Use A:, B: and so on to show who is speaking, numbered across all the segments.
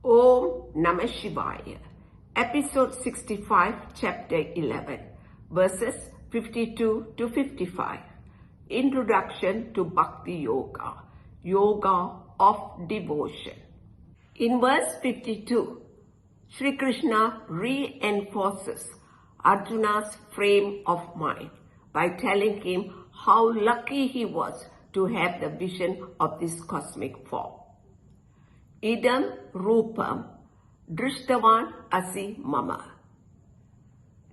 A: Om Namah Shivaya. Episode 65, Chapter 11, verses 52 to 55. Introduction to Bhakti Yoga, Yoga of Devotion. In verse 52, Sri Krishna reinforces Arjuna's frame of mind by telling him how lucky he was to have the vision of this cosmic form. Idam Rupam Drishtavan Asi Mama.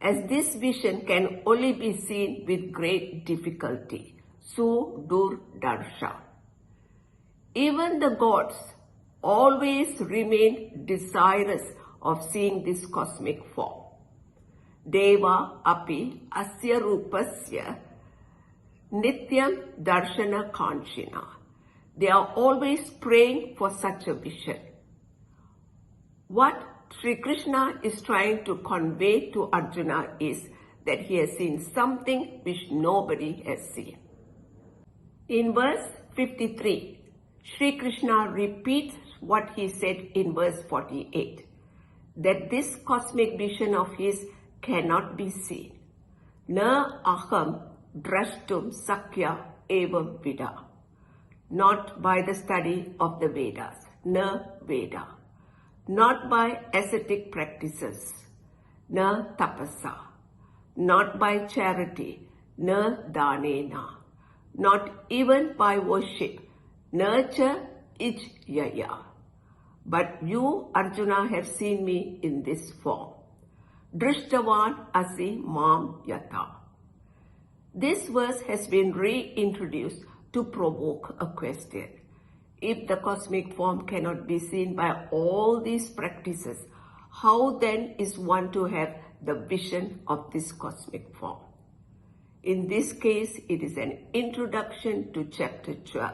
A: As this vision can only be seen with great difficulty, Sudur Darsha. Even the gods always remain desirous of seeing this cosmic form. Deva api asya rupasya nityam darshana kanchina. They are always praying for such a vision. What Sri Krishna is trying to convey to Arjuna is that he has seen something which nobody has seen. In verse 53, Sri Krishna repeats what he said in verse 48, that this cosmic vision of his cannot be seen. Na aham drashtum sakya evam vida. Not by the study of the Vedas, na Veda. Not by ascetic practices, na tapasa. Not by charity, na danena. Not even by worship, na cha ijyaya. But you, Arjuna, have seen me in this form. Drishtavan asi mam yata. This verse has been reintroduced to provoke a question. If the cosmic form cannot be seen by all these practices, how then is one to have the vision of this cosmic form? In this case, it is an introduction to chapter 12,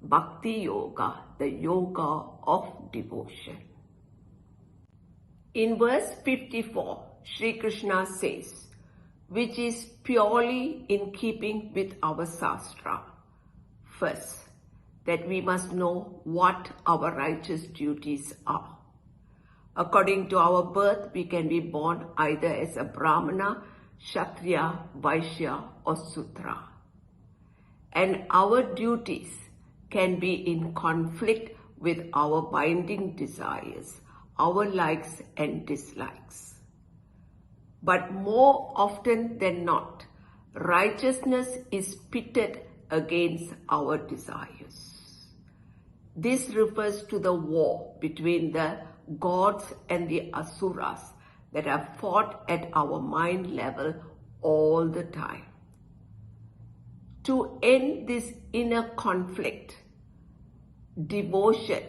A: Bhakti Yoga, the Yoga of Devotion. In verse 54, Sri Krishna says, which is purely in keeping with our Shastra. First, that we must know what our righteous duties are. According to our birth, we can be born either as a Brahmana, Kshatriya, Vaishya or Sudra. And our duties can be in conflict with our binding desires, our likes and dislikes. But more often than not, righteousness is pitted against our desires. This refers to the war between the gods and the asuras that are fought at our mind level all the time. To end this inner conflict, devotion,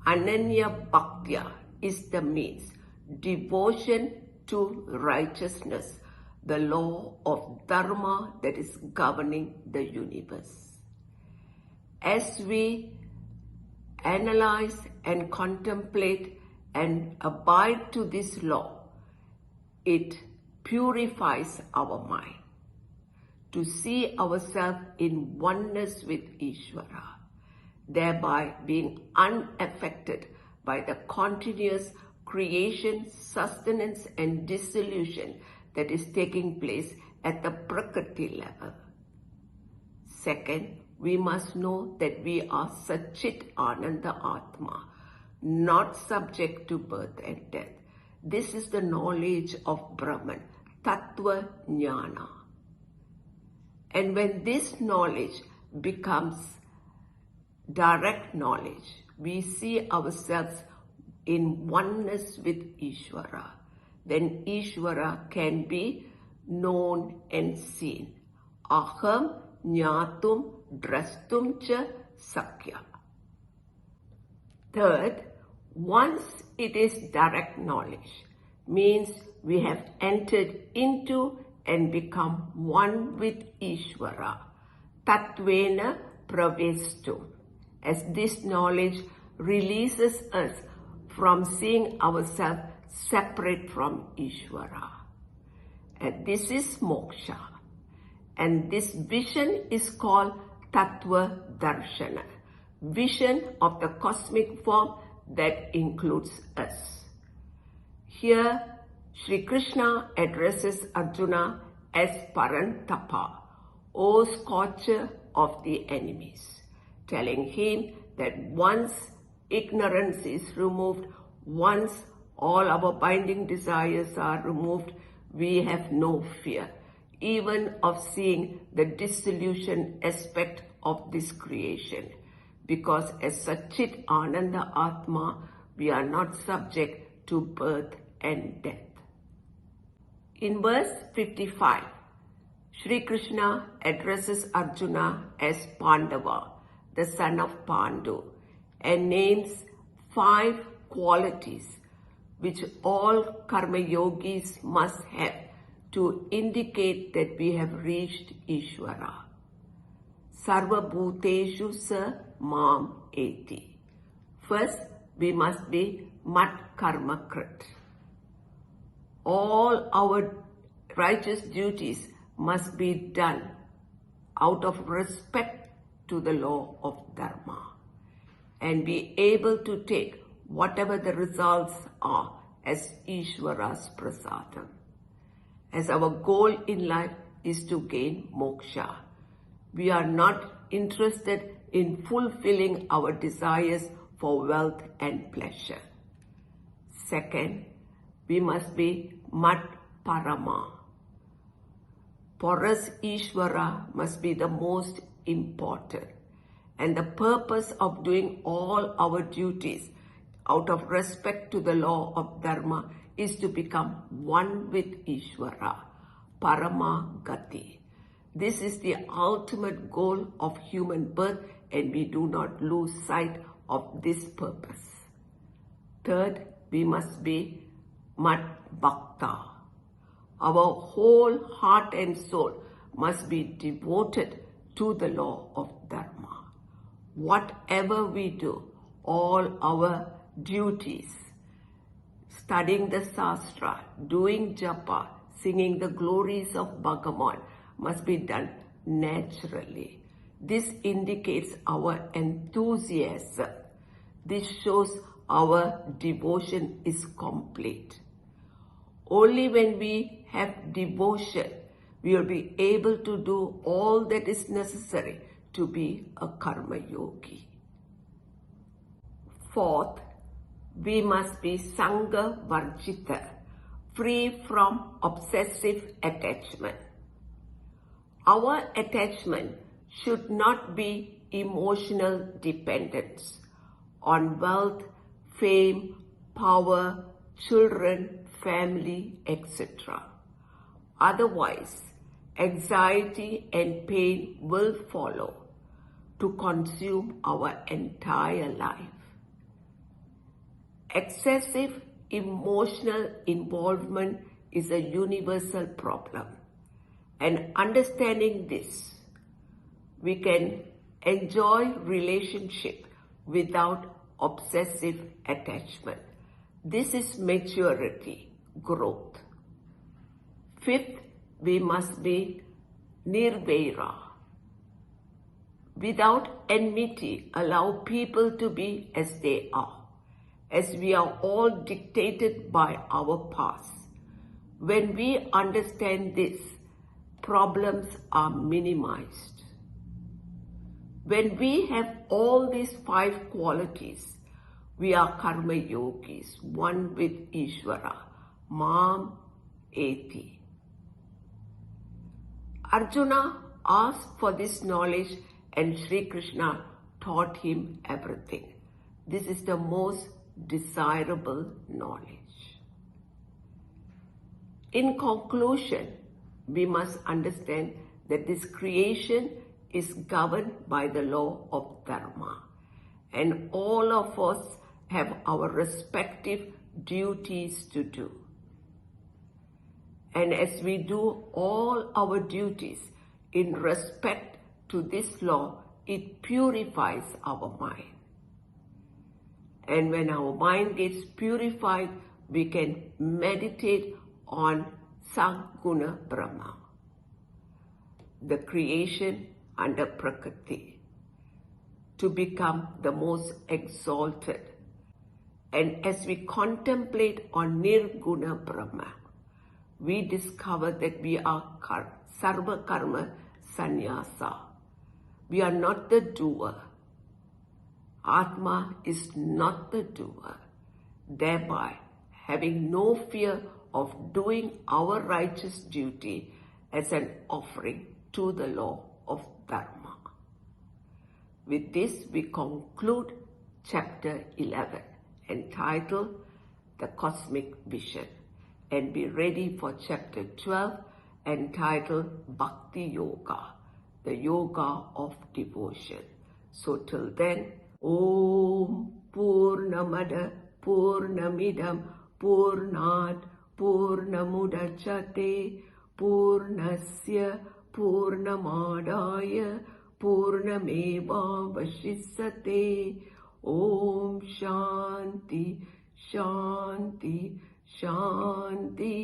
A: Ananya Bhaktya, is the means. Devotion to righteousness, the law of dharma that is governing the universe. As we analyze and contemplate and abide to this law, it purifies our mind to see ourselves in oneness with Ishvara, thereby being unaffected by the continuous creation, sustenance and dissolution that is taking place at the Prakriti level. Second, we must know that we are Satchit Ananda Atma, not subject to birth and death. This is the knowledge of Brahman, Tattva Jnana. And when this knowledge becomes direct knowledge, we see ourselves in oneness with Ishvara. Then Ishvara can be known and seen. Aham Jnatum Drastum cha Sakya. Third, once it is direct knowledge, means we have entered into and become one with Ishvara. Tattvena Pravestum. As this knowledge releases us from seeing ourselves separate from Ishvara. And this is moksha. And this vision is called Tattva Darshana, vision of the cosmic form that includes us. Here, Sri Krishna addresses Arjuna as Parantapa, O scorcher of the enemies, telling him that once ignorance is removed, once all our binding desires are removed, we have no fear, even of seeing the dissolution aspect of this creation, because as Satchit Ananda Atma, we are not subject to birth and death. In verse 55, Sri Krishna addresses Arjuna as Pandava, the son of Pandu, and names 5 qualities which all karma yogis must have to indicate that we have reached Ishvara. Sarva bhuteshu sa mam eti. First, we must be mat karma krit. All our righteous duties must be done out of respect to the law of Dharma and be able to take whatever the results are as Ishvara's prasadam. As our goal in life is to gain moksha, we are not interested in fulfilling our desires for wealth and pleasure. Second, we must be mat parama. For us, Ishvara must be the most important, and the purpose of doing all our duties out of respect to the law of Dharma is to become one with Ishvara, Parama Gati. This is the ultimate goal of human birth, and we do not lose sight of this purpose. Third, we must be Mat Bhakta. Our whole heart and soul must be devoted to the law of Dharma. Whatever we do, all our duties, studying the Shastra, doing japa, singing the glories of Bhagavan, must be done naturally. This indicates our enthusiasm. This shows our devotion is complete. Only when we have devotion, we will be able to do all that is necessary to be a karma yogi. Fourth, we must be Sangha Varjita, free from obsessive attachment. Our attachment should not be emotional dependence on wealth, fame, power, children, family, etc. Otherwise, anxiety and pain will follow to consume our entire life. Excessive emotional involvement is a universal problem, and understanding this, we can enjoy relationship without obsessive attachment. This is maturity, growth. Fifth, we must be nirvaira. Without enmity, allow people to be as they are, as we are all dictated by our past. When we understand this, problems are minimized. When we have all these 5 qualities, we are karma yogis, one with Ishvara, Mam Eti. Arjuna asked for this knowledge and Sri Krishna taught him everything. This is the most desirable knowledge. In conclusion, we must understand that this creation is governed by the law of Dharma, and all of us have our respective duties to do. And as we do all our duties in respect to this law, it purifies our mind. And when our mind gets purified, we can meditate on Saguna Brahma, the creation under Prakriti, to become the most exalted. And as we contemplate on Nirguna Brahma, we discover that we are Sarva Karma Sannyasa. We are not the doer. Atma is not the doer. Thereby, having no fear of doing our righteous duty as an offering to the law of Dharma. With this, we conclude chapter 11, entitled The Cosmic Vision, and be ready for chapter 12, entitled Bhakti Yoga, the Yoga of Devotion. So till then, Om Purnamada Purnamidam Purnat Purnamudachyate Purnasya Purnamadaya Purnameva Vashisate. Om Shanti Shanti Shanti.